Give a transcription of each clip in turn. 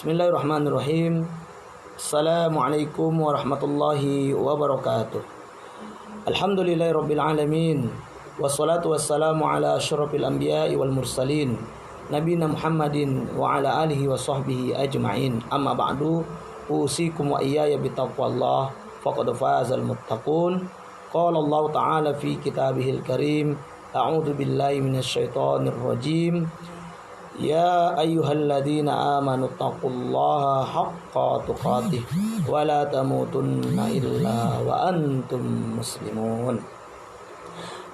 Bismillahirrahmanirrahim. Assalamualaikum warahmatullahi wabarakatuh. Alhamdulillahirabbil alamin. Wassalatu wassalamu ala asyrafil anbiya'i wal mursalin nabiyina Muhammadin wa ala alihi wa sahbihi ajma'in. Amma ba'du, usikum wa iyaya bitaqwallah faqad fazal muttaqun. Qala Allah ta'ala fi kitabihil karim, a'udzu billahi minasyaitonir rajim. Ya ayyuhalladzina amanu taqullaha haqqa tuqatih wa la tamutunna illa wa antum muslimun.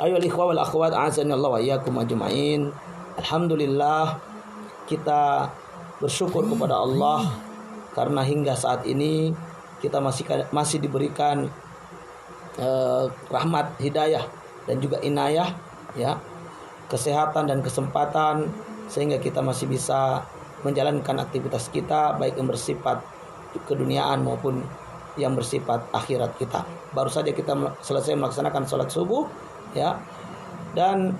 Ayyuhal ikhwa wal akhwat, a'azzani Allah wa iyyakum ajma'in. Alhamdulillah, kita bersyukur kepada Allah karena hingga saat ini kita masih diberikan rahmat, hidayah dan juga inayah, ya, kesehatan dan kesempatan, sehingga kita masih bisa menjalankan aktivitas kita, baik yang bersifat keduniaan maupun yang bersifat akhirat kita. Baru saja kita selesai melaksanakan sholat subuh, ya, dan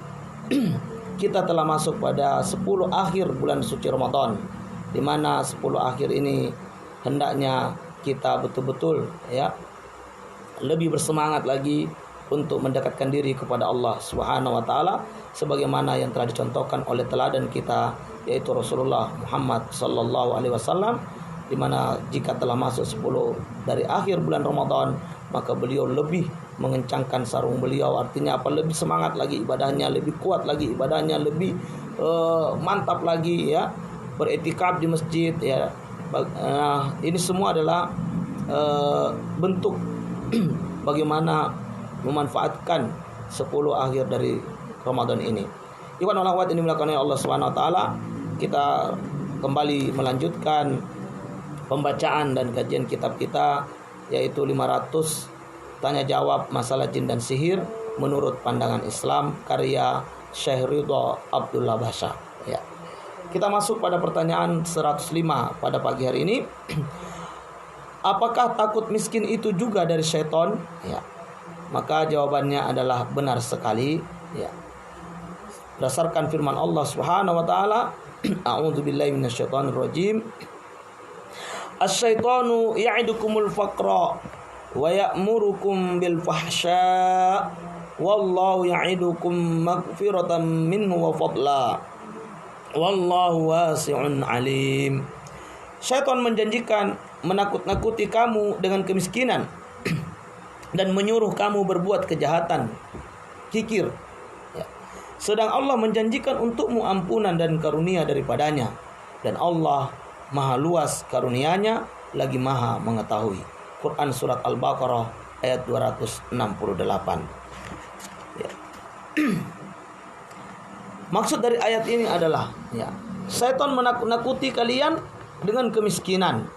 kita telah masuk pada 10 akhir bulan suci Ramadan, di mana 10 akhir ini hendaknya kita betul-betul, ya, lebih bersemangat lagi untuk mendekatkan diri kepada Allah Subhanahu wa taala sebagaimana yang telah dicontohkan oleh teladan kita, yaitu Rasulullah Muhammad sallallahu alaihi wasallam, di mana jika telah masuk 10 dari akhir bulan Ramadan, maka beliau lebih mengencangkan sarung beliau. Artinya apa? Lebih semangat lagi ibadahnya, lebih kuat lagi ibadahnya, lebih mantap lagi, ya, beriktikaf di masjid, ya. Ini semua adalah bentuk bagaimana memanfaatkan 10 akhir dari Ramadan ini. Ikhwan wal akhwat ini melakukan Allah Subhanahu wa taala, kita kembali melanjutkan pembacaan dan kajian kitab kita, yaitu 500 tanya jawab masalah jin dan sihir menurut pandangan Islam, karya Syekh Ridho Abdullah Basha, ya. Kita masuk pada pertanyaan 105 pada pagi hari ini. Apakah takut miskin itu juga dari syaitan? Ya. Maka jawabannya adalah benar sekali, ya. Berdasarkan firman Allah Subhanahu wa taala, a'udzu billahi minasyaitonir rajim. Asy-syaitanu ya'idukumul faqra wa ya'murukum bil fahsya wallahu ya'idukum maghfiratan minhu wa fadla wallahu wasi'un alim. Syaitan menjanjikan menakut-nakuti kamu dengan kemiskinan dan menyuruh kamu berbuat kejahatan, kikir, ya. Sedang Allah menjanjikan untukmu ampunan dan karunia daripadanya, dan Allah maha luas karunia-Nya, lagi maha mengetahui. Quran surat Al-Baqarah ayat 268, ya. Maksud dari ayat ini adalah, ya, syaitan menakut-nakuti kalian dengan kemiskinan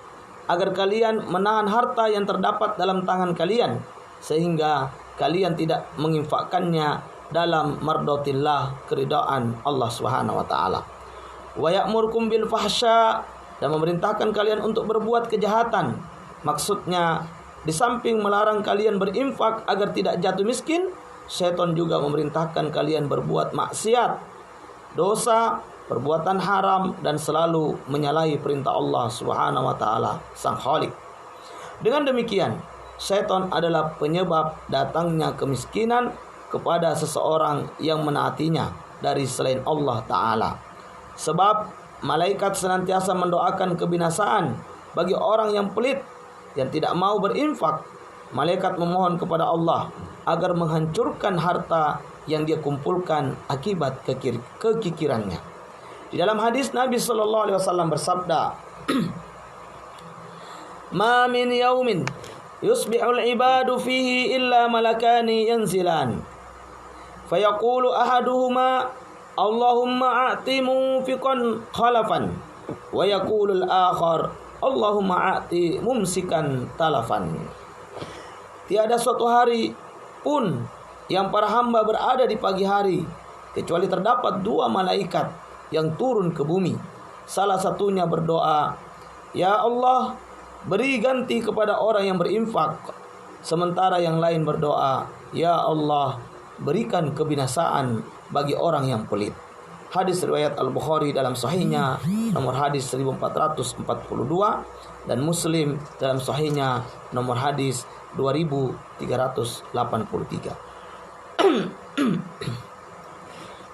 agar kalian menahan harta yang terdapat dalam tangan kalian, sehingga kalian tidak menginfakkannya dalam mardotillah, keridaan Allah Subhanahu wa taala. Wa ya'murukum bil fahsya, dan memerintahkan kalian untuk berbuat kejahatan. Maksudnya, di samping melarang kalian berinfak agar tidak jatuh miskin, syaitan juga memerintahkan kalian berbuat maksiat, dosa, perbuatan haram, dan selalu menyalahi perintah Allah Subhanahu wa taala Sang Khalik. Dengan demikian, syaitan adalah penyebab datangnya kemiskinan kepada seseorang yang menaatinya dari selain Allah taala. Sebab malaikat senantiasa mendoakan kebinasaan bagi orang yang pelit yang tidak mau berinfak. Malaikat memohon kepada Allah agar menghancurkan harta yang dia kumpulkan akibat kekikirannya. Di dalam hadis Nabi sallallahu alaihi wasallam bersabda, "Ma min yaumin yusbihul ibadu fihi illa malakani yanzilan. Fayaqulu ahaduhuma Allahumma a'ti munfiqan khalafan wa yaqulu al-akhar Allahumma a'ti mumsikan talafan." Tiada suatu hari pun yang para hamba berada di pagi hari kecuali terdapat 2 malaikat yang turun ke bumi. Salah satunya berdoa, "Ya Allah, beri ganti kepada orang yang berinfak." Sementara yang lain berdoa, "Ya Allah, berikan kebinasaan bagi orang yang pelit." hadis riwayat Al-Bukhari dalam sahihnya nomor hadis 1442 dan Muslim dalam sahihnya nomor hadis 2383.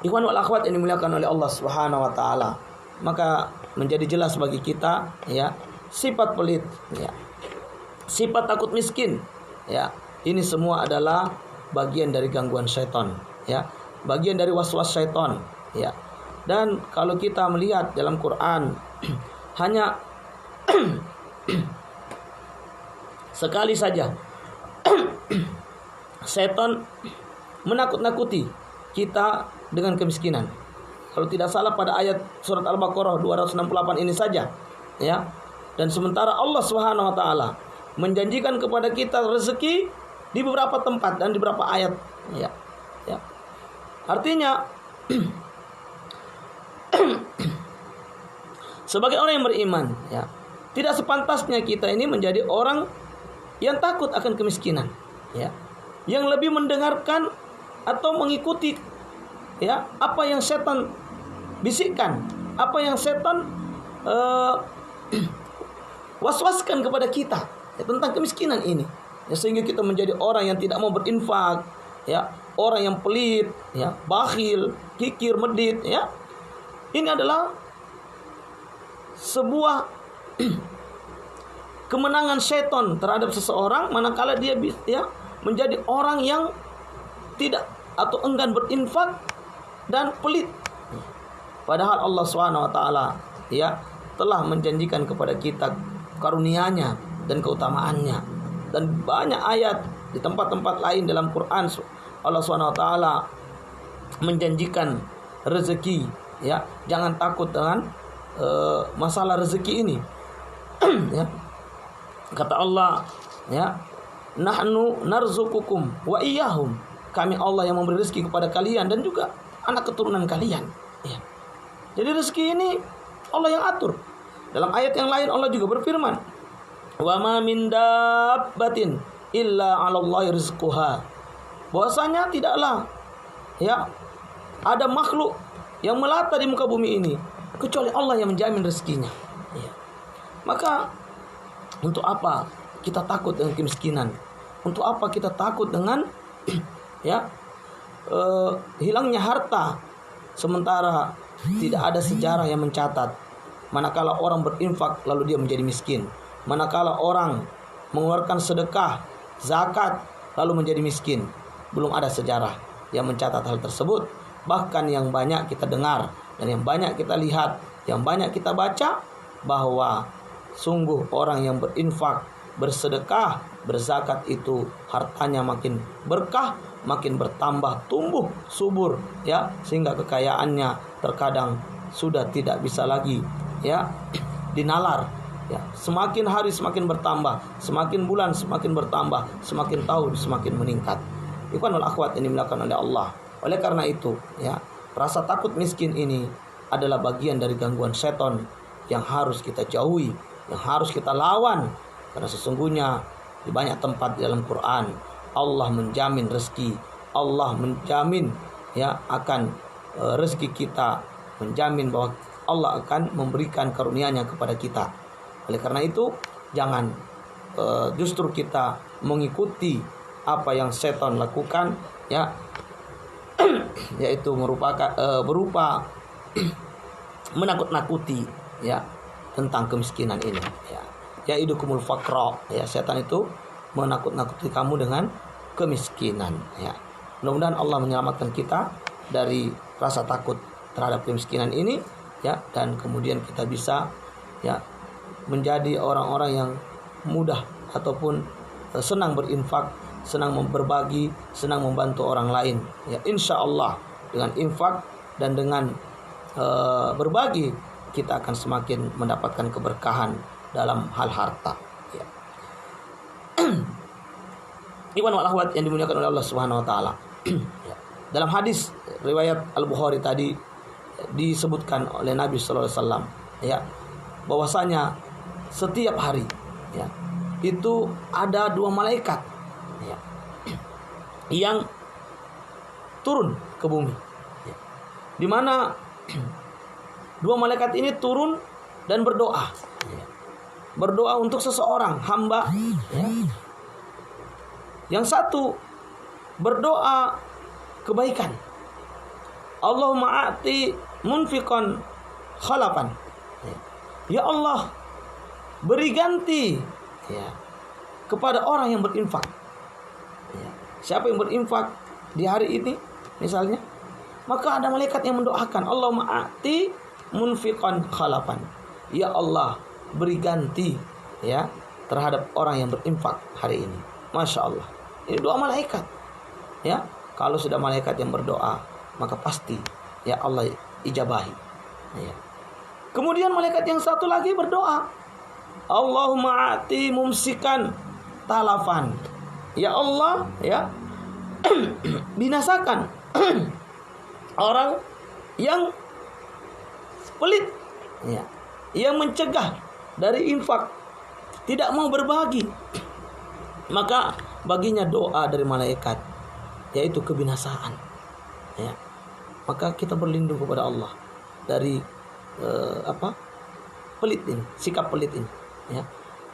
Ikhwan wal akhwat yang dimuliakan oleh Allah Subhanahu wa taala, maka menjadi jelas bagi kita ya, sifat pelit ya, sifat takut miskin ya, ini semua adalah bagian dari gangguan syaitan ya, bagian dari waswas syaitan ya. Dan kalau kita melihat dalam Quran hanya sekali saja setan menakut-nakuti kita dengan kemiskinan. Kalau tidak salah pada ayat surat Al-Baqarah 268 ini saja ya. Dan sementara Allah Subhanahu wa taala menjanjikan kepada kita rezeki di beberapa tempat dan di beberapa ayat ya. Ya. Artinya sebagai orang yang beriman ya, tidak sepantasnya kita ini menjadi orang yang takut akan kemiskinan ya, yang lebih mendengarkan atau mengikuti ya apa yang setan bisikkan, apa yang setan waswaskan kepada kita ya, tentang kemiskinan ini ya, sehingga kita menjadi orang yang tidak mau berinfak ya, orang yang pelit ya, bakhil, kikir, medit ya. Ini adalah sebuah kemenangan setan terhadap seseorang manakala dia ya menjadi orang yang tidak atau enggan berinfak dan pelit. Padahal Allah Subhanahu wa taala ya telah menjanjikan kepada kita karunia-Nya dan keutamaannya. Dan banyak ayat di tempat-tempat lain dalam Quran Allah Subhanahu wa taala menjanjikan rezeki ya. Jangan takut dengan masalah rezeki ini. Ya. Kata Allah ya, nahnu narzukukum wa iyyahum. Kami Allah yang memberi rezeki kepada kalian dan juga anak keturunan kalian ya. Jadi rezeki ini Allah yang atur. Dalam ayat yang lain Allah juga berfirman, wa ma min dabbatin illa 'alallahi rizquha. Bahwasanya tidaklah ya ada makhluk yang melata di muka bumi ini kecuali Allah yang menjamin rezekinya ya. Maka untuk apa kita takut dengan kemiskinan? Untuk apa kita takut dengan ya hilangnya harta, sementara tidak ada sejarah yang mencatat manakala orang berinfak lalu dia menjadi miskin, manakala orang mengeluarkan sedekah, zakat lalu menjadi miskin. Belum ada sejarah yang mencatat hal tersebut. Bahkan yang banyak kita dengar dan yang banyak kita lihat, yang banyak kita baca, bahwa sungguh orang yang berinfak, bersedekah, berzakat itu hartanya makin berkah, makin bertambah, tumbuh subur ya, sehingga kekayaannya terkadang sudah tidak bisa lagi ya dinalar ya. Semakin hari semakin bertambah, semakin bulan semakin bertambah, semakin tahun semakin meningkat. Ikhwanul akhwat ini dimuliakan oleh Allah. Oleh karena itu ya, rasa takut miskin ini adalah bagian dari gangguan setan yang harus kita jauhi, yang harus kita lawan. Karena sesungguhnya di banyak tempat dalam Quran Allah menjamin rezeki, Allah menjamin ya akan rezeki kita, menjamin bahwa Allah akan memberikan karunia-Nya kepada kita. Oleh karena itu jangan justru kita mengikuti apa yang setan lakukan ya, yaitu berupa menakut-nakuti ya tentang kemiskinan ini ya. Ya'idukumul faqra ya, setan itu menakut-nakuti kamu dengan kemiskinan ya. Mudah-mudahan Allah menyelamatkan kita dari rasa takut terhadap kemiskinan ini ya, dan kemudian kita bisa ya menjadi orang-orang yang mudah ataupun senang berinfak, senang berbagi, senang membantu orang lain ya. Insya Allah dengan infak dan dengan berbagi kita akan semakin mendapatkan keberkahan dalam hal harta ya. Ikhwan wal akhwat yang dimuliakan oleh Allah Subhanahu wa taala. Ya. Dalam hadis riwayat Al-Bukhari tadi disebutkan oleh Nabi sallallahu alaihi wasallam ya, bahwasanya setiap hari ya itu ada 2 malaikat ya yang turun ke bumi ya, di mana Dua malaikat ini turun dan berdoa. Berdoa untuk seseorang hamba. Yang satu berdoa kebaikan. Allahumma a'ti munfiqan khalafan. Ya Allah, beri ganti kepada orang yang berinfak. Siapa yang berinfak di hari ini misalnya, maka ada malaikat yang mendoakan, Allahumma a'ti munfiqan khalafan. Ya Allah, beri ganti terhadap orang yang berinfak hari ini. Masya Allah. Ini doa malaikat. Kalau sudah malaikat yang berdoa, maka pasti Allah ijabahi. Kemudian malaikat yang satu lagi berdoa, Allahumma a'ti mumsikan talafan. Ya Allah, binasakan orang yang pelit, yang mencegah dari infak, tidak mau berbagi. Maka baginya doa dari malaikat, yaitu kebinasaan. Maka kita berlindung kepada Allah dari pelit ini, sikap pelit ini,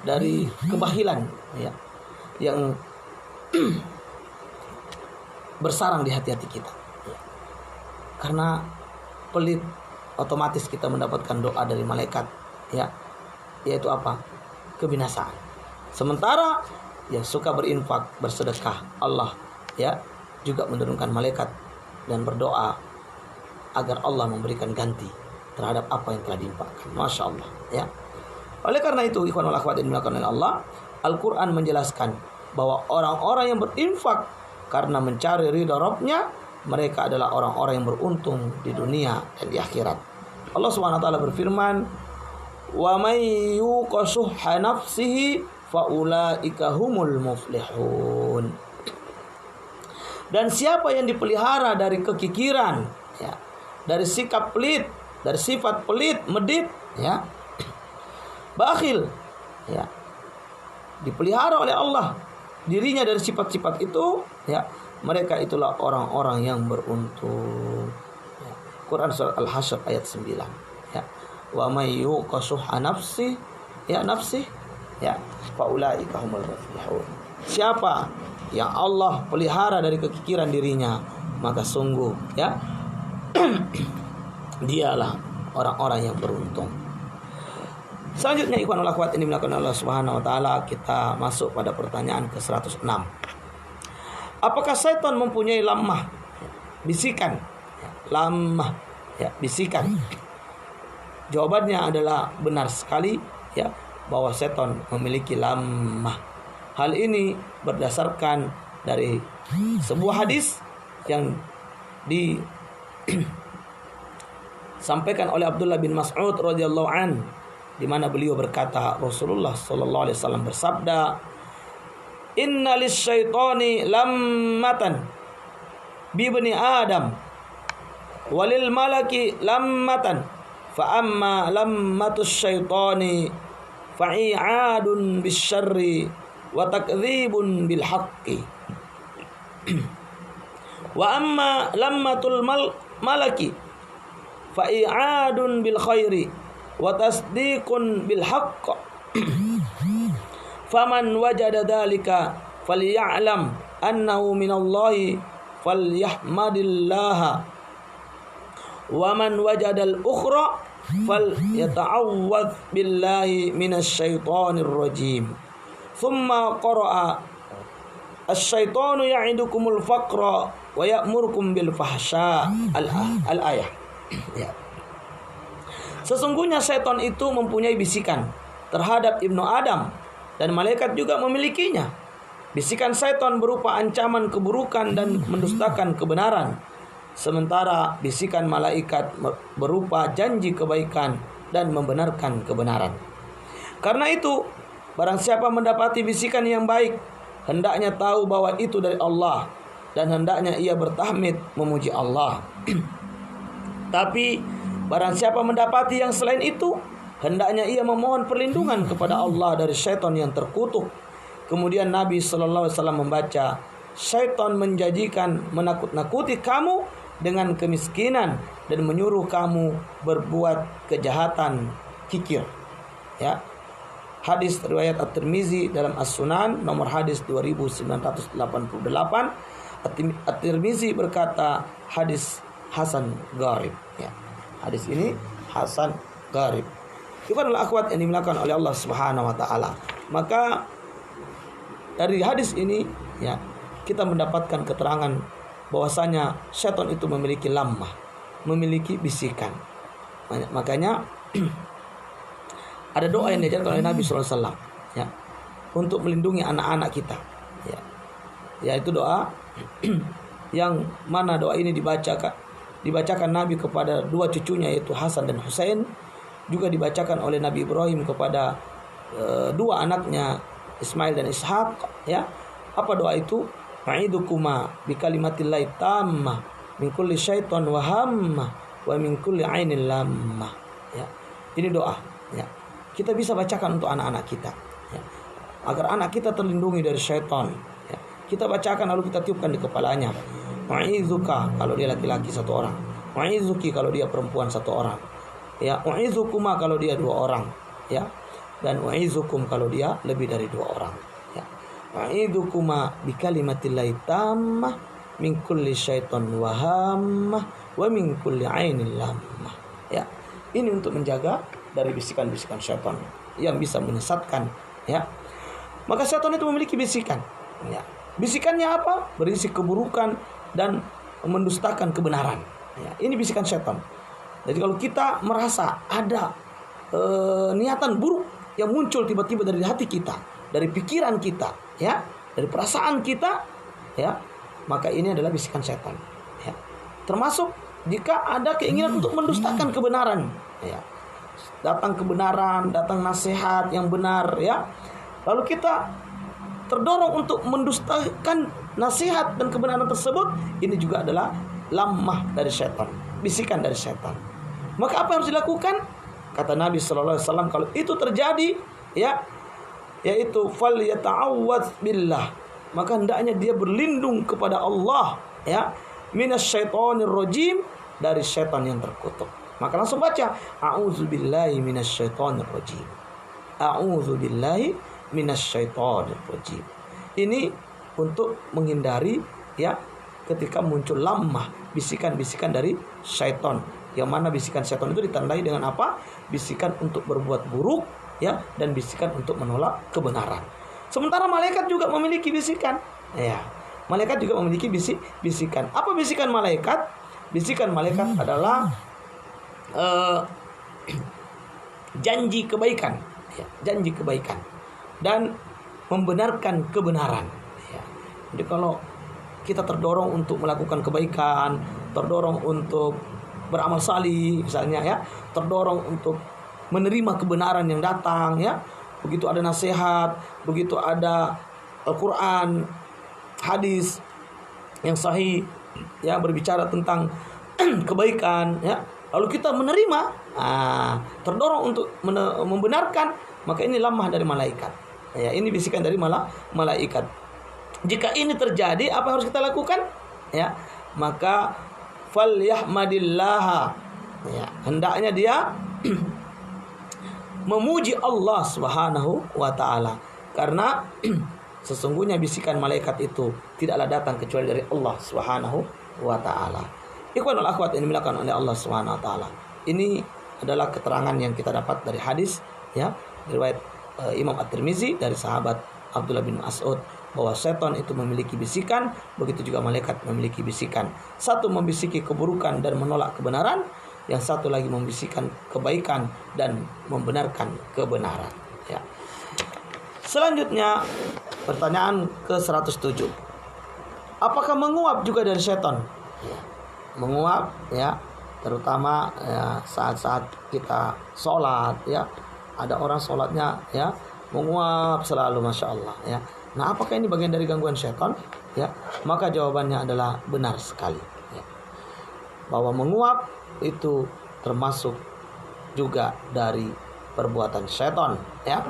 dari kebahilan yang bersarang di hati-hati kita. Karena pelit, otomatis kita mendapatkan doa dari malaikat, yaitu apa? Kebinasaan. Sementara yang suka berinfak, bersedekah, Allah juga menurunkan malaikat dan berdoa agar Allah memberikan ganti terhadap apa yang telah diinfakkan. Masya Allah. Oleh karena itu, ikhwan wal akhwat yang dimuliakan oleh Allah, Al-Quran menjelaskan bahwa orang-orang yang berinfak karena mencari ridha Rabb-Nya, mereka adalah orang-orang yang beruntung di dunia dan di akhirat. Allah Subhanahu wa taala berfirman, "Wa may yuqa shuhha nafsihi fa ulaika humul muflihun." Dan siapa yang dipelihara dari kekikiran, dari sikap pelit, dari sifat pelit, medit, bakhil, dipelihara oleh Allah dirinya dari sifat-sifat itu, mereka itulah orang-orang yang beruntung. Quran surah Al-Hasyr ayat 9. Wa may yuqa shuhha nafsi, fa ulaika humul muflihun. Siapa yang Allah pelihara dari kekikiran dirinya, maka sungguh dialah orang-orang yang beruntung. Selanjutnya, ikhwan wal akhwat ini dimuliakan Allah Subhanahu wa taala, kita masuk pada pertanyaan ke-106. Apakah setan mempunyai lamah, bisikan? Lamah, bisikan. Jawabannya adalah benar sekali, bahwa setan memiliki lamah. Hal ini berdasarkan dari sebuah hadis yang disampaikan oleh Abdullah bin Mas'ud radhiyallahu an, di mana beliau berkata, Rasulullah sallallahu alaihi wasallam bersabda, "Inna lisyaitani lammatan bi ibni Adam walil malaki lammatan fa amma lammatus syaitani fa i'adun bisyarri wa takdzibun bil haqqi wa amma lammatul malaki fa i'adun bil khairi wa tasdiqun bil haqq faman wajada dzalika falya'lam annahu minallahi falyahmadillaha wa man wajada al ukhra falyata'awwadz billahi minasyaitonir rajim thumma qara'a asyaitanu ya'idukumul faqra wa ya'murukum bil fahsya al-ayah. Sesungguhnya setan itu mempunyai bisikan terhadap Ibnu Adam, dan malaikat juga memilikinya. Bisikan setan berupa ancaman keburukan dan mendustakan kebenaran, sementara bisikan malaikat berupa janji kebaikan dan membenarkan kebenaran. Karena itu, barang siapa mendapati bisikan yang baik, hendaknya tahu bahwa itu dari Allah, dan hendaknya ia bertahmid memuji Allah. Tapi barang siapa mendapati yang selain itu, hendaknya ia memohon perlindungan kepada Allah dari syaitan yang terkutuk. Kemudian Nabi SAW membaca, syaitan menjanjikan menakut-nakuti kamu dengan kemiskinan dan menyuruh kamu berbuat kejahatan kikir. Ya. Hadis riwayat At-Tirmizi dalam As-Sunan nomor hadis 2988. At-Tirmizi berkata hadis hasan gharib. Ya. Hadis ini hasan gharib. Itu adalah akhwat yang dimuliakan oleh Allah Subhanahu wa taala. Maka dari hadis ini ya, kita mendapatkan keterangan bahwasanya setan itu memiliki lammah, memiliki bisikan. Makanya ada doa yang diajarkan oleh Nabi SAW ya, untuk melindungi anak-anak kita ya. Yaitu doa yang mana doa ini dibacakan Nabi kepada dua cucunya, yaitu Hasan dan Husain. Juga dibacakan oleh Nabi Ibrahim kepada dua anaknya Ismail dan Ishak ya. Apa doa itu? A'idukuma bi kalimatillahi tammah min kulli syaitan wa hammah wa min kulli ainin lammah ya. Ini doa ya. Kita bisa bacakan untuk anak-anak kita ya, agar anak kita terlindungi dari syaitan ya. Kita bacakan lalu kita tiupkan di kepalanya. Wa'izuka kalau dia laki-laki satu orang, wa'izuki kalau dia perempuan satu orang ya, wa'izukuma kalau dia dua orang ya, dan wa'izukum kalau dia lebih dari dua orang ya. Wa'izukuma bi kalimatillahi tammah min kulli syaitan wa hammah wa min kulli ainin lammah ya. Ini untuk menjaga dari bisikan-bisikan syaitan yang bisa menyesatkan ya. Maka syaitan itu memiliki bisikan ya. Bisikannya apa? Berisi keburukan dan mendustakan kebenaran ya. Ini bisikan syaitan. Jadi kalau kita merasa ada niatan buruk yang muncul tiba-tiba dari hati kita, dari pikiran kita ya, dari perasaan kita ya, maka ini adalah bisikan syaitan ya. Termasuk jika ada keinginan untuk mendustakan kebenaran ya. Datang kebenaran, datang nasihat yang benar ya, lalu kita terdorong untuk mendustakan nasihat dan kebenaran tersebut, ini juga adalah lammah dari syaitan, bisikan dari syaitan. Maka apa yang harus dilakukan? Kata Nabi sallallahu alaihi wasallam, kalau itu terjadi ya, yaitu fal yata'awwadz billah, maka hendaknya dia berlindung kepada Allah ya, minasyaitonir rajim, dari syaitan yang terkutuk. Maka langsung baca a'udzubillahi minasyaitonir rajim. A'udzubillahi minasyaitonir rajim. Ini untuk menghindari ya, ketika muncul lammah, bisikan-bisikan dari syaitan. Yang mana bisikan syaitan itu ditandai dengan apa? Bisikan untuk berbuat buruk ya, dan bisikan untuk menolak kebenaran. Sementara malaikat juga memiliki bisikan ya. Malaikat juga memiliki bisikan. Apa bisikan malaikat? Bisikan malaikat adalah janji kebaikan ya, janji kebaikan dan membenarkan kebenaran ya. Jadi kalau kita terdorong untuk melakukan kebaikan, terdorong untuk beramal salih misalnya ya, terdorong untuk menerima kebenaran yang datang ya, begitu ada nasihat, begitu ada Al-Quran, hadis yang sahih ya, berbicara tentang kebaikan ya, lalu kita menerima, terdorong untuk membenarkan, maka ini lammah dari malaikat ya. Ini bisikan dari malaikat. Jika ini terjadi, apa yang harus kita lakukan ya? Maka falyahmadillah ya, hendaknya dia memuji Allah Subhanahu wa taala, karena sesungguhnya bisikan malaikat itu tidaklah datang kecuali dari Allah Subhanahu wa taala. Ikhwanul akhwat yang dimuliakan oleh Allah Subhanahu wa taala. Ini adalah keterangan yang kita dapat dari hadis ya, riwayat Imam At-Tirmizi dari sahabat Abdullah bin Mas'ud, bahwa setan itu memiliki bisikan, begitu juga malaikat memiliki bisikan. Satu membisiki keburukan dan menolak kebenaran, yang satu lagi membisikkan kebaikan dan membenarkan kebenaran ya. Selanjutnya pertanyaan ke-107. Apakah menguap juga dari setan? Menguap ya, terutama ya, saat-saat kita sholat ya, ada orang sholatnya ya menguap selalu, masya Allah ya. Nah, apakah ini bagian dari gangguan setan? Ya, maka jawabannya adalah benar sekali ya, bahwa menguap itu termasuk juga dari perbuatan setan ya.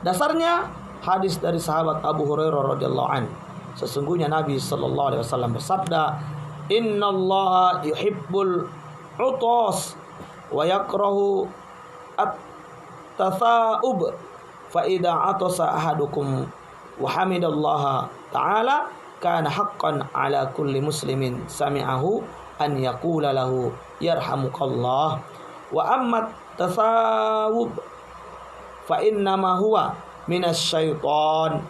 Dasarnya hadis dari sahabat Abu Hurairah radhiyallahu anhu. Sesungguhnya Nabi sallallahu alaihi wasallam bersabda, "Innallaha yuhibbul utos wa yakrahu at-tatha'ub fa idza atasa ahadukum wa hamidallaha ta'ala kana haqqan ala kulli muslimin sami'ahu an yaqula lahu yarhamukallah wa amma tathawub fa innama huwa minas syaitan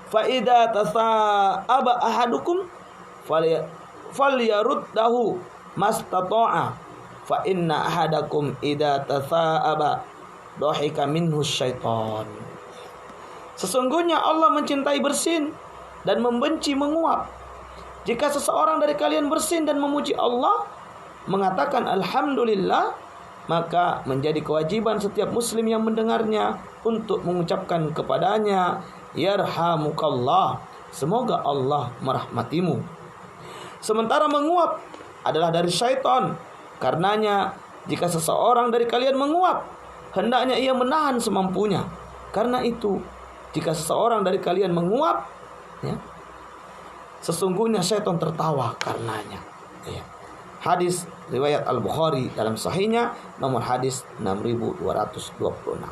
fa idza tatha'aba ahadukum falyaruddahu mastata'a fa inna ahadakum idza tatha'aba dhahika minhu syaitan. Sesungguhnya Allah mencintai bersin dan membenci menguap. Jika seseorang dari kalian bersin dan memuji Allah, mengatakan alhamdulillah, maka menjadi kewajiban setiap muslim yang mendengarnya untuk mengucapkan kepadanya yarhamukallah, semoga Allah merahmatimu. Sementara menguap adalah dari syaitan. Karenanya jika seseorang dari kalian menguap, hendaknya ia menahan semampunya. Karena itu jika seseorang dari kalian menguap, ya, sesungguhnya syaitan tertawa karenanya. Ya. Hadis riwayat Al-Bukhari dalam sahihnya nomor hadis 6226.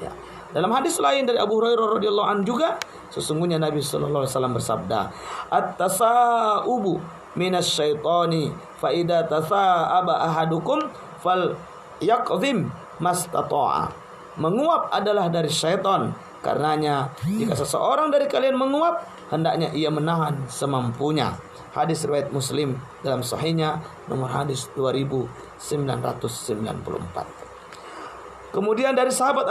Ya. Dalam hadis lain dari Abu Hurairah radhiyallahu anhu juga, sesungguhnya Nabi sallallahu alaihi wasallam bersabda, "At-tasa'ubu minas syaitani fa idza tasa'aba ahadukum fal yaqdhim mastata'a." Menguap adalah dari syaitan. Karenanya jika seseorang dari kalian menguap, hendaknya ia menahan semampunya. Hadis riwayat Muslim dalam sahihnya nomor hadis 2994. Kemudian dari sahabat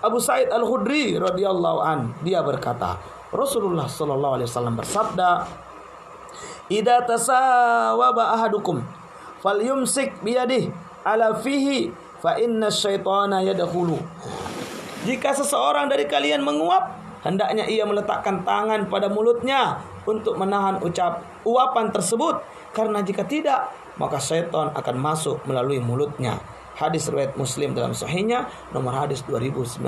Abu Sa'id Al-Khudri radhiyallahu an, dia berkata, Rasulullah sallallahu alaihi wasallam bersabda, "Idza tasawaba ahadukum falyumsik biyadihi ala fihi fa inna syaitana yadkhulu." Jika seseorang dari kalian menguap, hendaknya ia meletakkan tangan pada mulutnya untuk menahan uapan tersebut, karena jika tidak, maka syaitan akan masuk melalui mulutnya. Hadis riwayat Muslim dalam sahihnya nomor hadis 2995.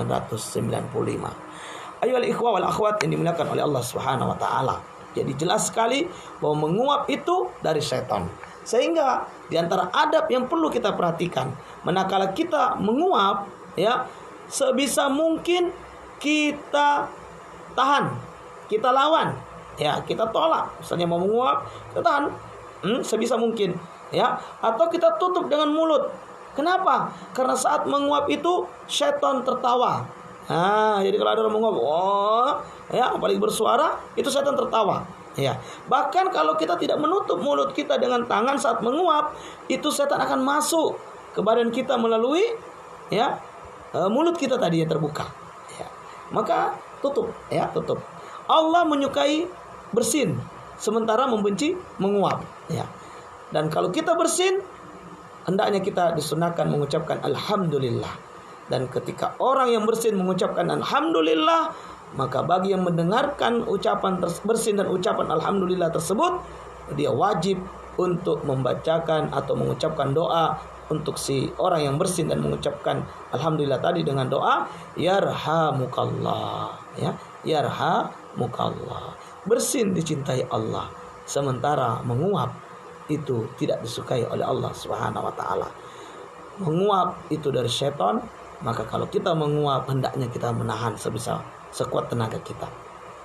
Ayohal ikhwah wal akhwat yang dimuliakan oleh Allah Subhanahu wa taala. Jadi jelas sekali bahwa menguap itu dari syaitan. Sehingga di antara adab yang perlu kita perhatikan, manakala kita menguap, ya, sebisa mungkin kita tahan, kita lawan, ya, kita tolak. Misalnya mau menguap, kita tahan sebisa mungkin, ya, atau kita tutup dengan mulut. Kenapa? Karena saat menguap itu syaitan tertawa. Nah, jadi kalau ada orang menguap, ya, apalagi bersuara, itu syaitan tertawa. Ya, bahkan kalau kita tidak menutup mulut kita dengan tangan saat menguap, itu syaitan akan masuk ke badan kita melalui, ya, mulut kita tadi yang terbuka. Ya. Maka tutup, ya, tutup. Allah menyukai bersin, sementara membenci menguap. Ya. Dan kalau kita bersin, hendaknya kita disunahkan mengucapkan alhamdulillah. Dan ketika orang yang bersin mengucapkan alhamdulillah, maka bagi yang mendengarkan ucapan bersin dan ucapan alhamdulillah tersebut, dia wajib untuk membacakan atau mengucapkan doa untuk si orang yang bersin dan mengucapkan alhamdulillah tadi dengan doa yarhamukallah, ya, yarhamukallah. Bersin dicintai Allah, sementara menguap itu tidak disukai oleh Allah Subhanahu wa taala. Menguap itu dari syaitan, maka kalau kita menguap hendaknya kita menahan sekuat tenaga kita.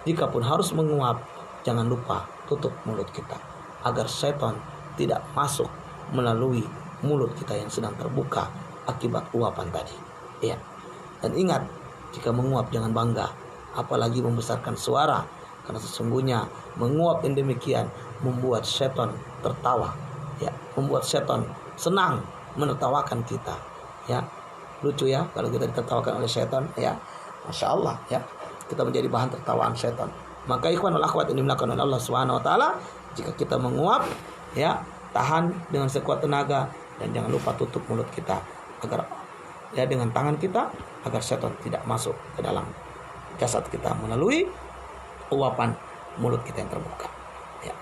Jikapun harus menguap, jangan lupa tutup mulut kita agar syaitan tidak masuk melalui mulut kita yang sedang terbuka akibat uapan tadi. Ya. Dan ingat, jika menguap jangan bangga, apalagi membesarkan suara, karena sesungguhnya menguap yang demikian membuat syaitan tertawa, ya, membuat syaitan senang menertawakan kita, ya. Lucu ya kalau kita ditertawakan oleh syaitan, ya. Masya Allah, ya, kita menjadi bahan tertawaan syaitan. Maka ikhwan wal akhwat ini dimuliakan oleh Allah Subhanahu wa taala, jika kita menguap, ya, tahan dengan sekuat tenaga dan jangan lupa tutup mulut kita agar, ya, dengan tangan kita agar syaitan tidak masuk ke dalam jasad kita melalui uapan mulut kita yang terbuka. Ya.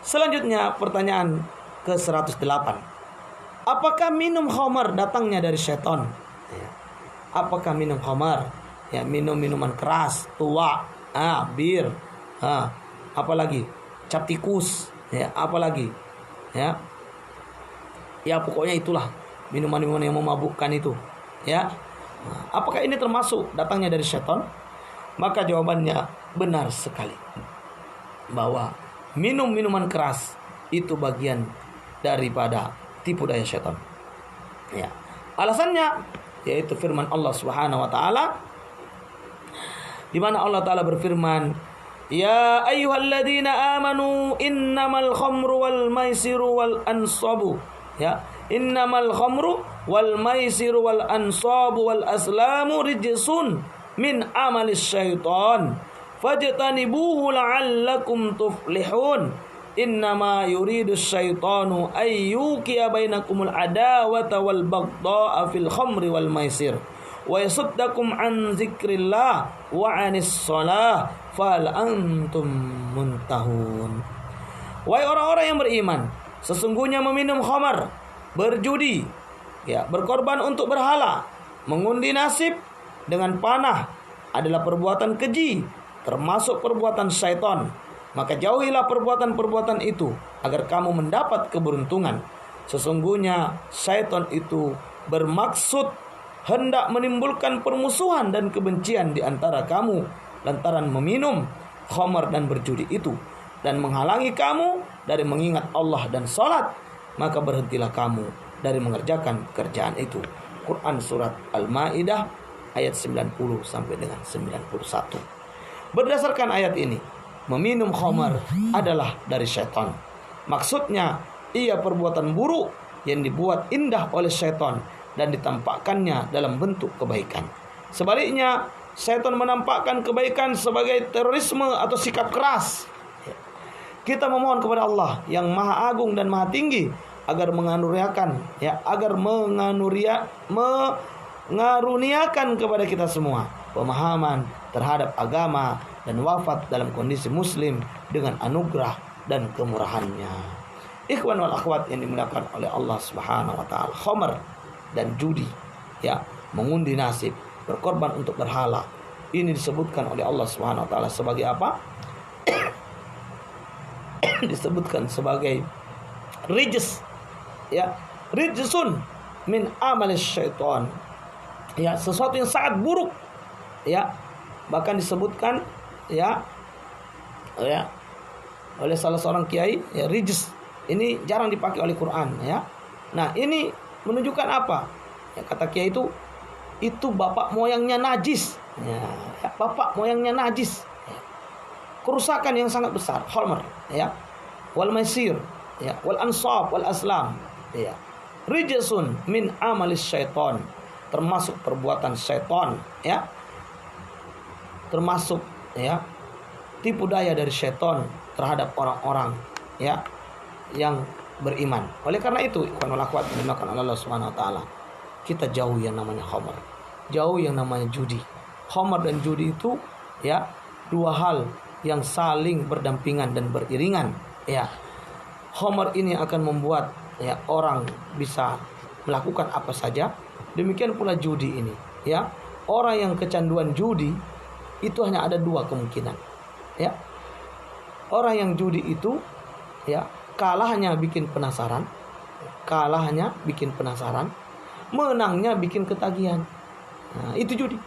Selanjutnya pertanyaan ke-108. Apakah minum khamar datangnya dari syaitan? Ya. Apakah minum khamar? Ya, minum minuman keras, tua, bir, apalagi cap tikus, ya, apalagi, ya, Ya pokoknya itulah minuman-minuman yang memabukkan itu. Ya. Nah, apakah ini termasuk datangnya dari syaitan? Maka jawabannya benar sekali. Bahwa minum minuman keras itu bagian daripada tipu daya syaitan. Ya. Alasannya yaitu firman Allah Subhanahu wa taala, di mana Allah taala berfirman, "Ya ayyuhalladzina amanu innamal khamru wal maisiru wal ansabu." Ya, innamal khamru wal maisiru wal ansabu wal aslamu rijsun min amalis syaitan fajtanibuhu la'allakum tuflihun. Innama yuridu syaitanu ayyukiya bainakumul adawata wal baghdha'a fil khamri wal maisir wa yasuddakum an zikrillah wa anis shalah fal antum muntahun. Wahai orang-orang yang beriman, sesungguhnya meminum khamar, berjudi, ya, berkorban untuk berhala, mengundi nasib dengan panah adalah perbuatan keji, termasuk perbuatan syaitan. Maka jauhilah perbuatan-perbuatan itu agar kamu mendapat keberuntungan. Sesungguhnya syaitan itu bermaksud hendak menimbulkan permusuhan dan kebencian di antara kamu lantaran meminum khamar dan berjudi itu, dan menghalangi kamu dari mengingat Allah dan salat. Maka berhentilah kamu dari mengerjakan pekerjaan itu. Quran surat Al-Maidah ayat 90 sampai dengan 91. Berdasarkan ayat ini, meminum khamar adalah dari syaitan. Maksudnya ia perbuatan buruk yang dibuat indah oleh syaitan dan ditampakkannya dalam bentuk kebaikan. Sebaliknya, syaitan menampakkan kebaikan sebagai terorisme atau sikap keras. Kita memohon kepada Allah yang Maha Agung dan Maha Tinggi agar mengaruniakan kepada kita semua pemahaman terhadap agama dan wafat dalam kondisi muslim dengan anugerah dan kemurahannya. Ikhwan wal akhwat yang dimuliakan oleh Allah Subhanahu wa taala, khamar dan judi, ya, mengundi nasib, berkorban untuk berhala, ini disebutkan oleh Allah Subhanahu wa taala sebagai apa? Disebutkan sebagai rijs, ya, rijsun min amalis syaitan, ya, sesuatu yang sangat buruk, ya, bahkan disebutkan ya oleh salah seorang kiai, ya, rijs ini jarang dipakai oleh Quran, ya. Nah, ini menunjukkan apa? Ya, kata kiai itu bapak moyangnya najis, ya, bapak moyangnya najis, ya. Kerusakan yang sangat besar, khamar, ya, wal maisir, ya, wal ansab wal aslam, ya, rijsun min amalis syaitan, termasuk perbuatan syaitan, ya, termasuk, ya, tipu daya dari syaitan terhadap orang-orang, ya, yang beriman. Oleh karena itu, ikhwan wal akhwat dimakan Allah Subhanahu wa taala, kita jauh yang namanya khamar, jauh yang namanya judi. Khamar dan judi itu, ya, dua hal yang saling berdampingan dan beriringan, ya. Khamar ini akan membuat, ya, orang bisa melakukan apa saja. Demikian pula judi ini, ya. Orang yang kecanduan judi itu hanya ada dua kemungkinan, ya. Orang yang judi itu, ya, kalahnya bikin penasaran, menangnya bikin ketagihan. Nah, itu judi.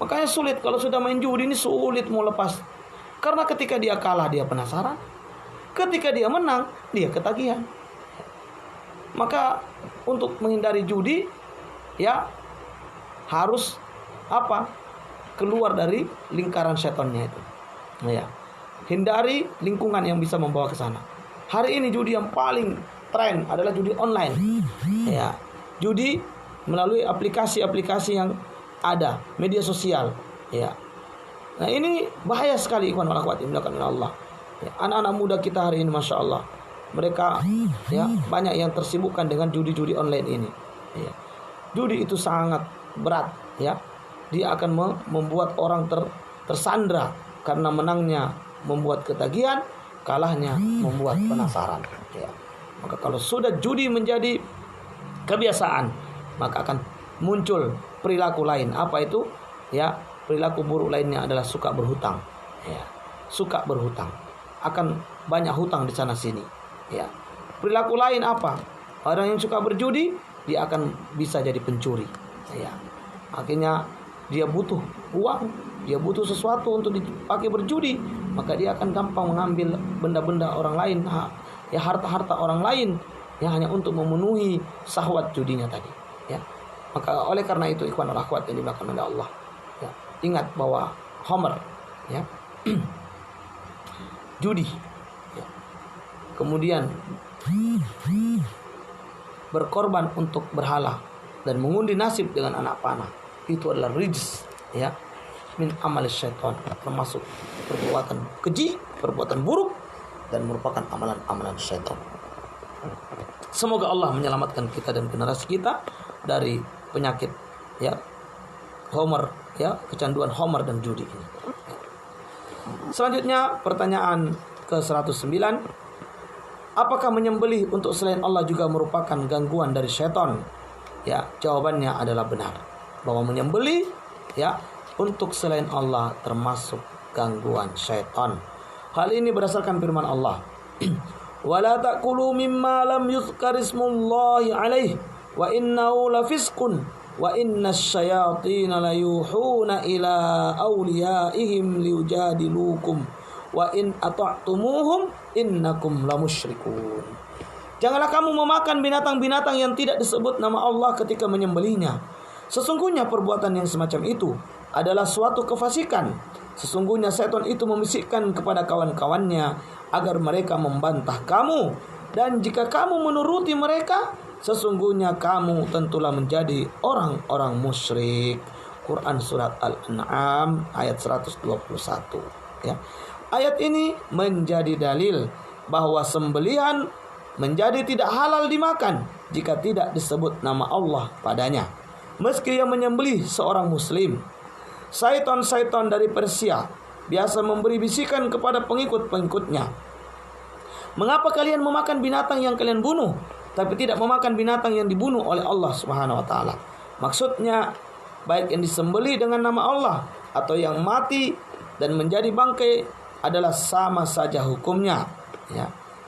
Makanya sulit kalau sudah main judi ini, sulit mau lepas. Karena ketika dia kalah dia penasaran, ketika dia menang dia ketagihan. Maka untuk menghindari judi, ya, harus apa? Keluar dari lingkaran setannya itu. Ya. Hindari lingkungan yang bisa membawa ke sana. Hari ini judi yang paling tren adalah judi online. Ya. Judi melalui aplikasi-aplikasi yang ada, media sosial, ya. Nah, ini bahaya sekali, ikhwan wal akhwat dimuliakan oleh Allah. Ya, anak-anak muda kita hari ini, masya Allah, mereka, ya, banyak yang tersibukkan dengan judi-judi online ini. Ya. Judi itu sangat berat, ya. Dia akan membuat orang tersandra karena menangnya membuat ketagihan, kalahnya membuat penasaran. Ya. Maka kalau sudah judi menjadi kebiasaan, maka akan muncul perilaku lain. Apa itu? Ya, perilaku buruk lainnya adalah suka berhutang. Ya, suka berhutang. Akan banyak hutang di sana sini. Ya. Perilaku lain apa? Orang yang suka berjudi, dia akan bisa jadi pencuri. Ya. Akhirnya dia butuh uang, dia butuh sesuatu untuk dipakai berjudi, maka dia akan gampang mengambil benda-benda orang lain, ya harta-harta orang lain, ya hanya untuk memenuhi syahwat judinya tadi. Ya. Maka oleh karena itu ikhwan wal akhwat yang dimuliakan oleh Allah, ya, ingat bahwa Homer, ya, judi, ya, kemudian berkorban untuk berhala dan mengundi nasib dengan anak panah, itu adalah rijs, ya, min amal syaitan, termasuk perbuatan keji, perbuatan buruk, dan merupakan amalan-amalan syaitan. Semoga Allah menyelamatkan kita dan generasi kita dari penyakit, ya, Homer, ya, kecanduan Homer dan judi ini. Selanjutnya pertanyaan ke-109, apakah menyembelih untuk selain Allah juga merupakan gangguan dari syaitan? Ya, jawabannya adalah benar, bahwa menyembelih, ya, untuk selain Allah termasuk gangguan syaitan. Hal ini berdasarkan firman Allah, wala ta'kulu mimma lam yuzkar ismullahi alaihi wa innahu lafisqun wa innash syayatina layuhuna ila awliyaihim liyujadilukum wa in ata'tumuhum innakum lamusyrikun. Janganlah kamu memakan binatang-binatang yang tidak disebut nama Allah ketika menyembelihnya. Sesungguhnya perbuatan yang semacam itu adalah suatu kefasikan. Sesungguhnya setan itu membisikkan kepada kawan-kawannya agar mereka membantah kamu, dan jika kamu menuruti mereka, sesungguhnya kamu tentulah menjadi orang-orang musyrik. Quran surat Al-An'am ayat 121, ya. Ayat ini menjadi dalil bahwa sembelihan menjadi tidak halal dimakan jika tidak disebut nama Allah padanya, meski yang menyembelih seorang muslim. Syaitan-syaitan dari Persia biasa memberi bisikan kepada pengikut-pengikutnya, mengapa kalian memakan binatang yang kalian bunuh, tapi tidak memakan binatang yang dibunuh oleh Allah Subhanahu wa taala? Maksudnya, baik yang disembelih dengan nama Allah atau yang mati dan menjadi bangkai adalah sama saja hukumnya, ya.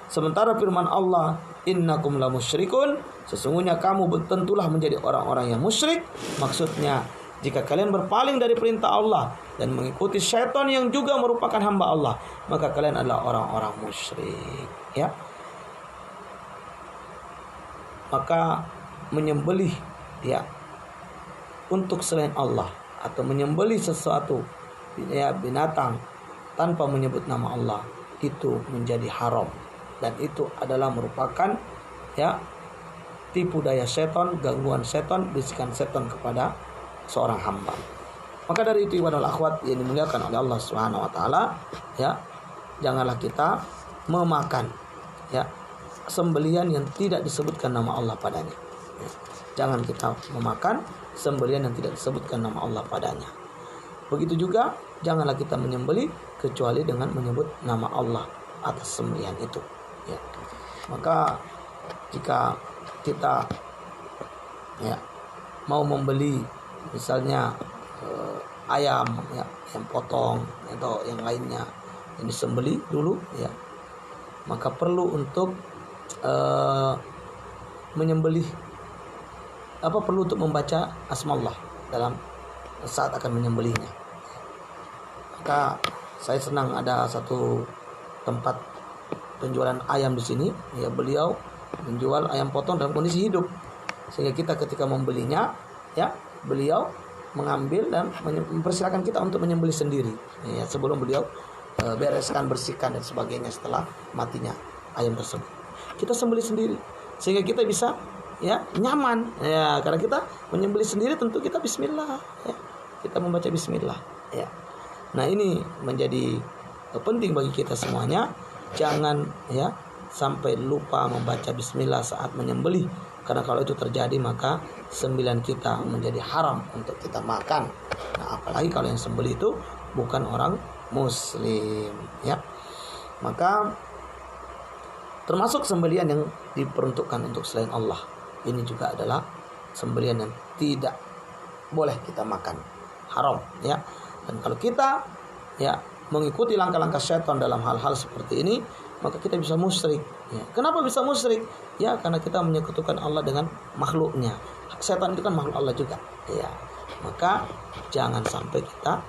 Sementara firman Allah, innakum lamusyrikun, sesungguhnya kamu tentulah menjadi orang-orang yang musyrik. Maksudnya, jika kalian berpaling dari perintah Allah dan mengikuti syaitan yang juga merupakan hamba Allah, maka kalian adalah orang-orang musyrik, ya. Maka menyembelih, ya, untuk selain Allah atau menyembelih sesuatu, ya, binatang tanpa menyebut nama Allah, itu menjadi haram, dan itu adalah merupakan, ya, tipu daya setan, gangguan setan, bisikan setan kepada seorang hamba. Maka dari itu ikhwan wal akhwat yang dimuliakan oleh Allah Subhanahu wa taala, ya, janganlah kita memakan, ya, sembelihan yang tidak disebutkan nama Allah padanya. Ya. Jangan kita memakan sembelihan yang tidak disebutkan nama Allah padanya. Begitu juga janganlah kita menyembelih kecuali dengan menyebut nama Allah atas sembelihan itu, ya. Maka jika kita, ya, mau membeli misalnya ayam, ya, yang potong atau yang lainnya yang disembelih dulu, ya, maka perlu untuk menyembelih, perlu untuk membaca asmaullah dalam saat akan menyembelihnya. Maka saya senang ada satu tempat penjualan ayam di sini, ya, beliau menjual ayam potong dalam kondisi hidup, sehingga kita ketika membelinya, ya, beliau mengambil dan mempersilakan kita untuk menyembelih sendiri, ya, sebelum beliau bereskan, bersihkan dan sebagainya setelah matinya ayam tersebut. Kita sembelih sendiri sehingga kita bisa, ya, nyaman, ya, karena kita menyembelih sendiri tentu kita bismillah, ya, kita membaca bismillah, ya. Nah, ini menjadi penting bagi kita semuanya. Jangan, ya, sampai lupa membaca bismillah saat menyembelih, karena kalau itu terjadi maka sembilan kita menjadi haram untuk kita makan. Nah, apalagi kalau yang sembelih itu bukan orang muslim, ya. Maka termasuk sembelihan yang diperuntukkan untuk selain Allah, ini juga adalah sembelihan yang tidak boleh kita makan, haram, ya. Dan kalau kita, ya, mengikuti langkah-langkah setan dalam hal-hal seperti ini, maka kita bisa musyrik. Ya. Kenapa bisa musyrik? Ya, karena kita menyekutukan Allah dengan makhluknya. Setan itu kan makhluk Allah juga. Ya. Maka jangan sampai kita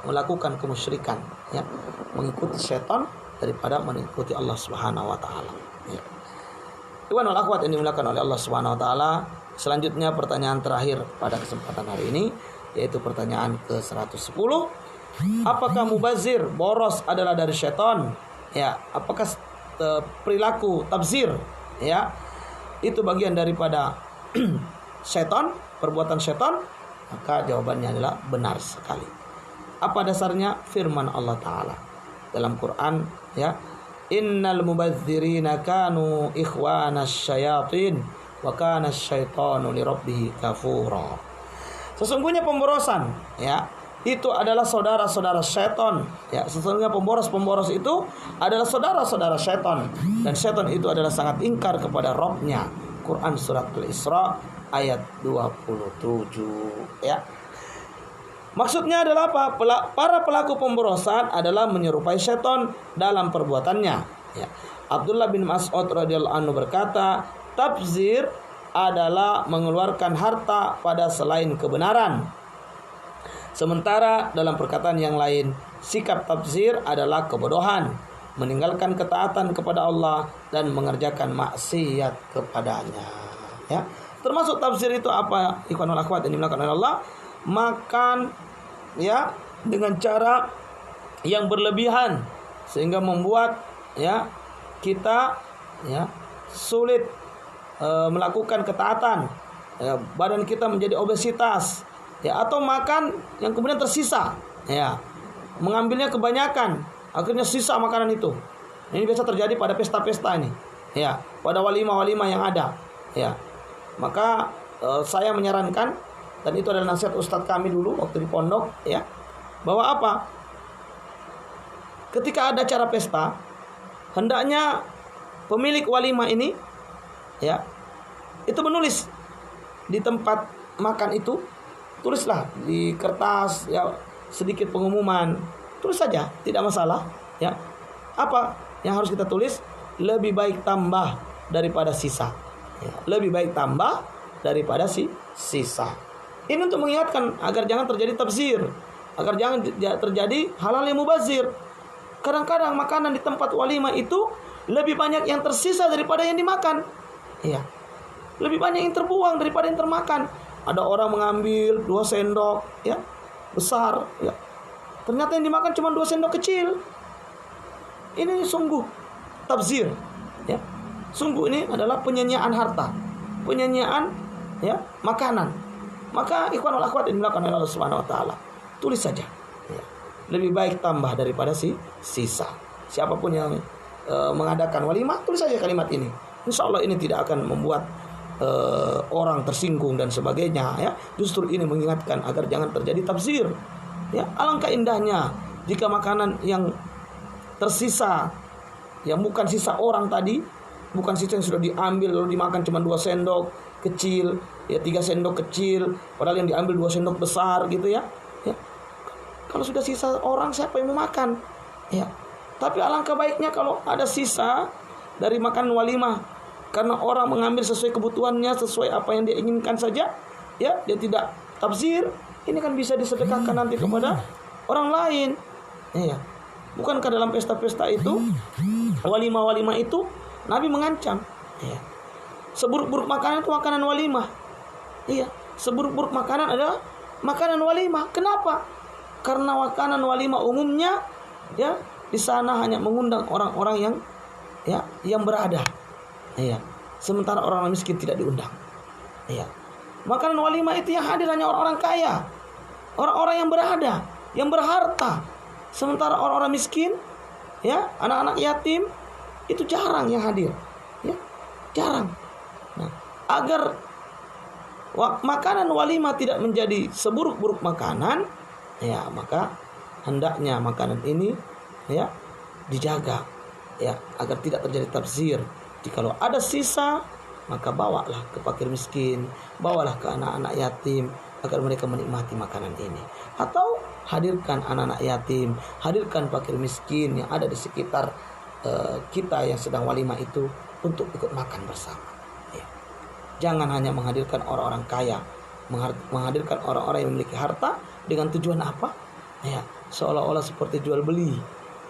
melakukan kemusyrikan, ya, mengikuti setan daripada mengikuti Allah Subhanahu wa taala. Ya. Ikhwan wal akhwat yang dimuliakan oleh Allah Subhanahu wa taala, selanjutnya pertanyaan terakhir pada kesempatan hari ini, yaitu pertanyaan ke-110. Apakah mubazir, boros adalah dari setan? Ya, apakah perilaku tabzir, ya, itu bagian daripada setan, perbuatan setan? Maka jawabannya adalah benar sekali. Apa dasarnya? Firman Allah Ta'ala dalam Quran, ya, innal mubadzirina kanu ikhwanas syayatin wa kana syaitanu lirabbih kafura. Sesungguhnya pemborosan, ya, itu adalah saudara-saudara setan. Ya, sesungguhnya pemboros itu adalah saudara-saudara setan, dan setan itu adalah sangat ingkar kepada Rabb-nya. Quran surat Al-Isra ayat 27, ya. Maksudnya adalah apa? Para pelaku pemborosan adalah menyerupai setan dalam perbuatannya, ya. Abdullah bin Mas'ud radhiyallahu anhu berkata, tabzir adalah mengeluarkan harta pada selain kebenaran. Sementara dalam perkataan yang lain, sikap tabzir adalah kebodohan, meninggalkan ketaatan kepada Allah dan mengerjakan maksiat kepadanya, ya. Termasuk tafsir itu apa? Ikhwanul akhwat yang dimuliakan oleh Allah, makan, ya, dengan cara yang berlebihan sehingga membuat, ya, kita, ya, sulit melakukan ketaatan, ya, badan kita menjadi obesitas, ya, atau makan yang kemudian tersisa, ya, mengambilnya kebanyakan, akhirnya sisa makanan itu. Ini biasa terjadi pada pesta-pesta ini, ya, pada walimah-walimah yang ada, ya. Maka saya menyarankan, dan itu adalah nasihat ustadz kami dulu waktu di pondok, ya, bahwa apa? Ketika ada acara pesta, hendaknya pemilik walimah ini, ya, itu menulis di tempat makan itu, tulislah di kertas, ya, sedikit pengumuman, tulis saja, tidak masalah, ya. Apa yang harus kita tulis? Lebih baik tambah daripada sisa, ya. Lebih baik tambah daripada sisa. Ini untuk mengingatkan agar jangan terjadi tabzir, agar jangan terjadi hal-hal yang mubazir. Kadang-kadang makanan di tempat walimah itu lebih banyak yang tersisa daripada yang dimakan, ya. Lebih banyak yang terbuang daripada yang termakan. Ada orang mengambil 2 sendok, ya, besar, ya. Ternyata yang dimakan cuma 2 sendok kecil. Ini sungguh tabzir, ya. Sungguh ini adalah penyanyian harta, penyanyian, ya, makanan. Maka ikhwan wal akhwat yang dilakukan oleh Allah Subhanahu wa taala, tulis saja, ya. Lebih baik tambah daripada sisa. Siapapun yang mengadakan walimah, tulis saja kalimat ini. Insya Allah ini tidak akan membuat orang tersinggung dan sebagainya, ya. Justru ini mengingatkan agar jangan terjadi tabzir, ya. Alangkah indahnya jika makanan yang tersisa, yang bukan sisa orang tadi, bukan sisa yang sudah diambil lalu dimakan cuma 2 sendok kecil, ya, 3 sendok kecil, padahal yang diambil 2 sendok besar gitu, ya. Ya. Kalau sudah sisa orang, siapa yang mau makan, ya. Tapi alangkah baiknya kalau ada sisa dari makanan walimah, karena orang mengambil sesuai kebutuhannya, sesuai apa yang dia inginkan saja, ya, dia tidak tabzir. Ini kan bisa disedekahkan nanti kepada orang lain, ya. Bukankah dalam pesta-pesta itu, walimah-walimah itu, Nabi mengancam, ya, seburuk-buruk makanan itu makanan walimah, iya, seburuk-buruk makanan adalah makanan walimah. Kenapa? Karena makanan walimah umumnya, ya, di sana hanya mengundang orang-orang yang, ya, yang berada, iya. Sementara orang miskin tidak diundang, iya. Makanan walimah itu yang hadir hanya orang-orang kaya, orang-orang yang berada, yang berharta. Sementara orang-orang miskin, ya, anak-anak yatim itu jarang yang hadir, ya, jarang. Nah, agar makanan walimah tidak menjadi seburuk-buruk makanan, ya, maka hendaknya makanan ini, ya, dijaga, ya, agar tidak terjadi tabzir. Jikalau ada sisa, maka bawalah ke fakir miskin, bawalah ke anak-anak yatim, agar mereka menikmati makanan ini. Atau hadirkan anak-anak yatim, hadirkan fakir miskin yang ada di sekitar kita yang sedang walimah itu untuk ikut makan bersama. Ya. Jangan hanya menghadirkan orang-orang kaya, menghadirkan orang-orang yang memiliki harta dengan tujuan apa? Ya, seolah-olah seperti jual beli.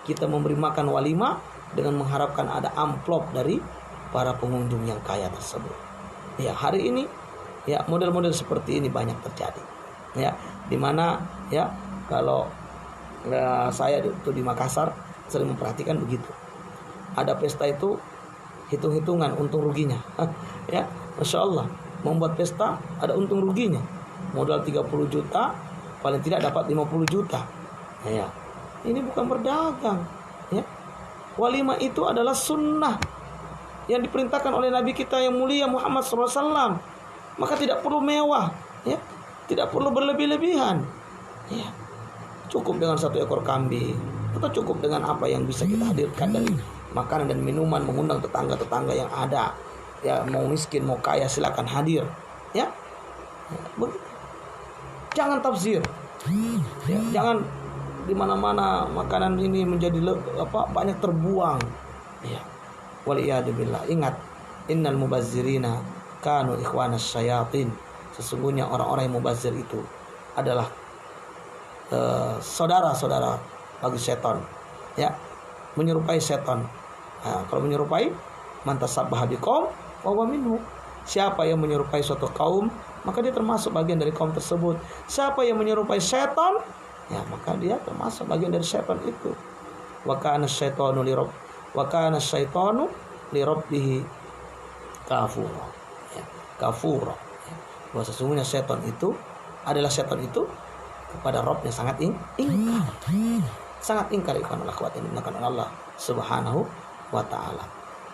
Kita memberi makan walimah dengan mengharapkan ada amplop dari para pengunjung yang kaya tersebut. Ya, hari ini ya model-model seperti ini banyak terjadi. Ya, di mana ya kalau saya itu di Makassar sering memperhatikan begitu. Ada pesta itu hitung-hitungan untung ruginya. Ya, Masya Allah, membuat pesta ada untung ruginya. Modal 30 juta, paling tidak dapat 50 juta. Ya, ini bukan berdagang. Ya, walimah itu adalah sunnah yang diperintahkan oleh Nabi kita yang mulia Muhammad SAW. Maka tidak perlu mewah, ya, tidak perlu berlebih-lebihan. Ya, cukup dengan 1 ekor kambing, atau cukup dengan apa yang bisa kita hadirkan dari makanan dan minuman, mengundang tetangga-tetangga yang ada. Ya, mau miskin mau kaya silakan hadir. Ya, jangan tafsir. Ya, jangan di mana-mana makanan ini menjadi banyak terbuang. Ya. Waliyadzubillah. Ingat, innal mubazzirina kanu ikhwanas syayatin. Sesungguhnya orang-orang yang mubazir itu adalah saudara-saudara bagi setan. Ya, menyerupai setan. Nah, kalau menyerupai mantasabbaha biqaum wa huwa minhu. Siapa yang menyerupai suatu kaum, maka dia termasuk bagian dari kaum tersebut. Siapa yang menyerupai setan, ya maka dia termasuk bagian dari setan itu. Wa kana syaitanu li rabbih kafura. Ya, kafura. Ya. Bahwa sesungguhnya setan itu kepada Rabbnya sangat ingkar. Sangat ingkar ikhwan akhwat yang dimuliakan Allah Subhanahu wa taala.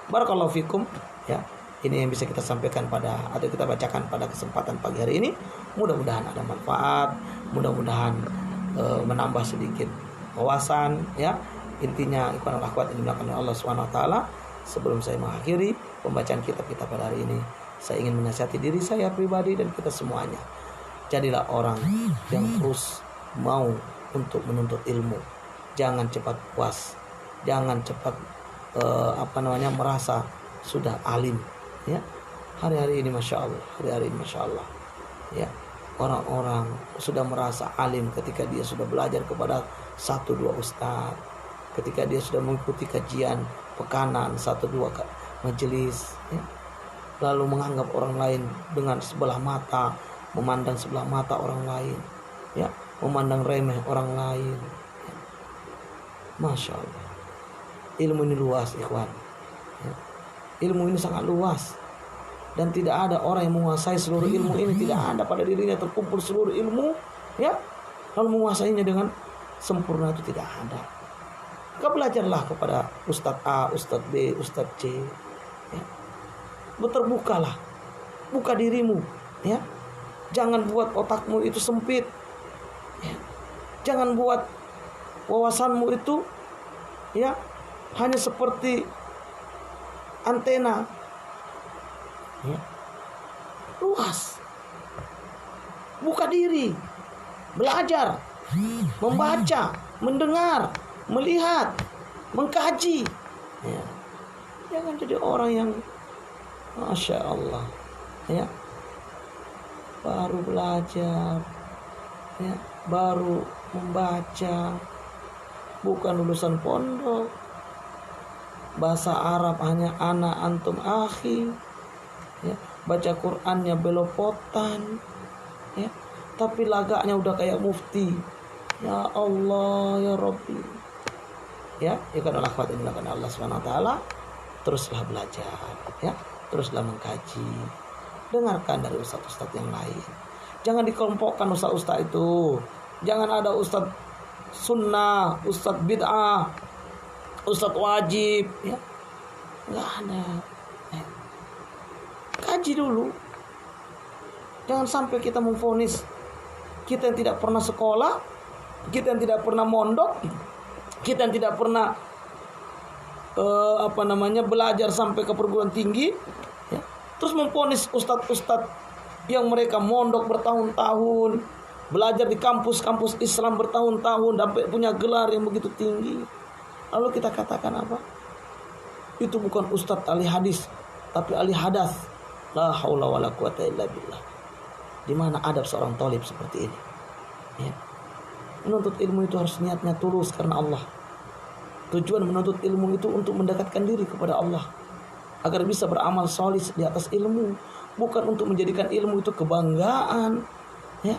Barakallahu fikum. Ya, ini yang bisa kita sampaikan atau kita bacakan pada kesempatan pagi hari ini. Mudah-mudahan ada manfaat, mudah-mudahan menambah sedikit wawasan, ya. Intinya ikhwan akhwat yang dimuliakan Allah Subhanahu wa taala, sebelum saya mengakhiri pembacaan kitab kita pada hari ini, saya ingin menasihati diri saya pribadi dan kita semuanya. Jadilah orang yang terus mau untuk menuntut ilmu. Jangan cepat puas. Jangan cepat merasa sudah alim. Ya, hari-hari ini Masya Allah, ya, orang-orang sudah merasa alim ketika dia sudah belajar kepada 1-2 ustaz, ketika dia sudah mengikuti kajian pekanan 1-2 majelis, ya, lalu menganggap orang lain dengan sebelah mata, memandang sebelah mata orang lain, ya, memandang remeh orang lain. Ya. Masya Allah, ilmu ini luas ikhwan. Ya. Ilmu ini sangat luas dan tidak ada orang yang menguasai seluruh ilmu ini. Tidak ada pada dirinya terkumpul seluruh ilmu, ya, lalu menguasainya dengan sempurna, itu tidak ada. Maka belajarlah kepada Ustadz A, Ustadz B, Ustadz C, ya. Terbukalah, buka dirimu, ya. Jangan buat otakmu itu sempit, ya. Jangan buat wawasanmu itu, ya, hanya seperti antena, ya. Luas. Buka diri, belajar, membaca, mendengar, melihat, mengkaji, ya. Jangan jadi orang yang Masya Allah, ya, baru belajar, ya, baru membaca, bukan lulusan pondok, bahasa Arab hanya ana antum akhi, ya, baca Qur'annya belopotan, ya, tapi lagaknya udah kayak mufti. Ya Allah, ya Rabbi, ya, ikan akhwat ini akan Allah SWT. Teruslah belajar, ya, teruslah mengkaji, dengarkan dari ustaz-ustaz yang lain. Jangan dikelompokkan ustaz-ustaz itu. Jangan ada ustaz sunnah, ustaz bid'ah, ustaz wajib, ya, nggak ada. Ya. Kaji dulu. Jangan sampai kita memvonis kita yang tidak pernah sekolah, kita yang tidak pernah mondok, kita yang tidak pernah belajar sampai ke perguruan tinggi, ya, terus memvonis ustaz-ustaz yang mereka mondok bertahun-tahun, belajar di kampus-kampus Islam bertahun-tahun, sampai punya gelar yang begitu tinggi. Lalu kita katakan apa? Itu bukan ustadz ahli hadis, tapi ahli hadas. La haula wala quwata illa billah. Di mana adab seorang thalib seperti ini? Ya. Menuntut ilmu itu harus niatnya tulus karena Allah. Tujuan menuntut ilmu itu untuk mendekatkan diri kepada Allah, agar bisa beramal soleh di atas ilmu, bukan untuk menjadikan ilmu itu kebanggaan, ya,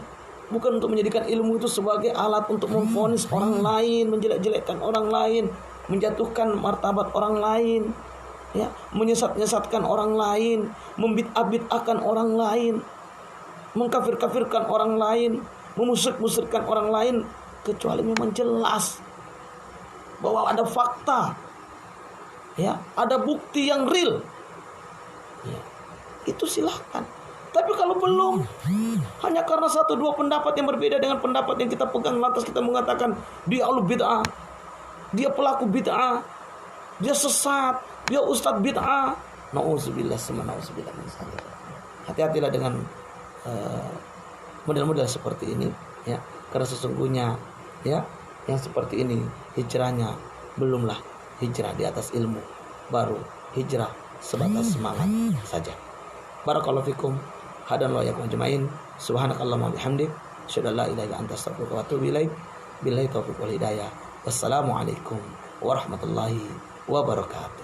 bukan untuk menjadikan ilmu itu sebagai alat untuk memvonis orang lain, menjelek-jelekkan orang lain, menjatuhkan martabat orang lain, ya, menyesat-nyesatkan orang lain, membid'ah-bid'ahkan orang lain, mengkafir-kafirkan orang lain, memusyrik-musyrikkan orang lain, kecuali memang jelas bahwa ada fakta, ya, ada bukti yang real, ya, itu silahkan. Tapi kalau belum, hanya karena 1-2 pendapat yang berbeda dengan pendapat yang kita pegang, lantas kita mengatakan dia ahlu bid'ah, dia pelaku bid'ah, dia sesat, dia ustadz bid'ah. Nauzubillah summa nauzubillah min dzalik. Hati-hatilah dengan model-model seperti ini, ya, karena sesungguhnya, ya, yang seperti ini hijrahnya belumlah hijrah di atas ilmu, baru hijrah sebatas semangat saja. Barakallahu fikum. Hadan wa yakum ajmain. Subhanakallahumma bihamdik, asyhadu an la ilaha illa anta, astaghfiruka wa atubu ilaik. Billahi taufiq wal hidayah. Wassalamualaikum warahmatullahi wabarakatuh.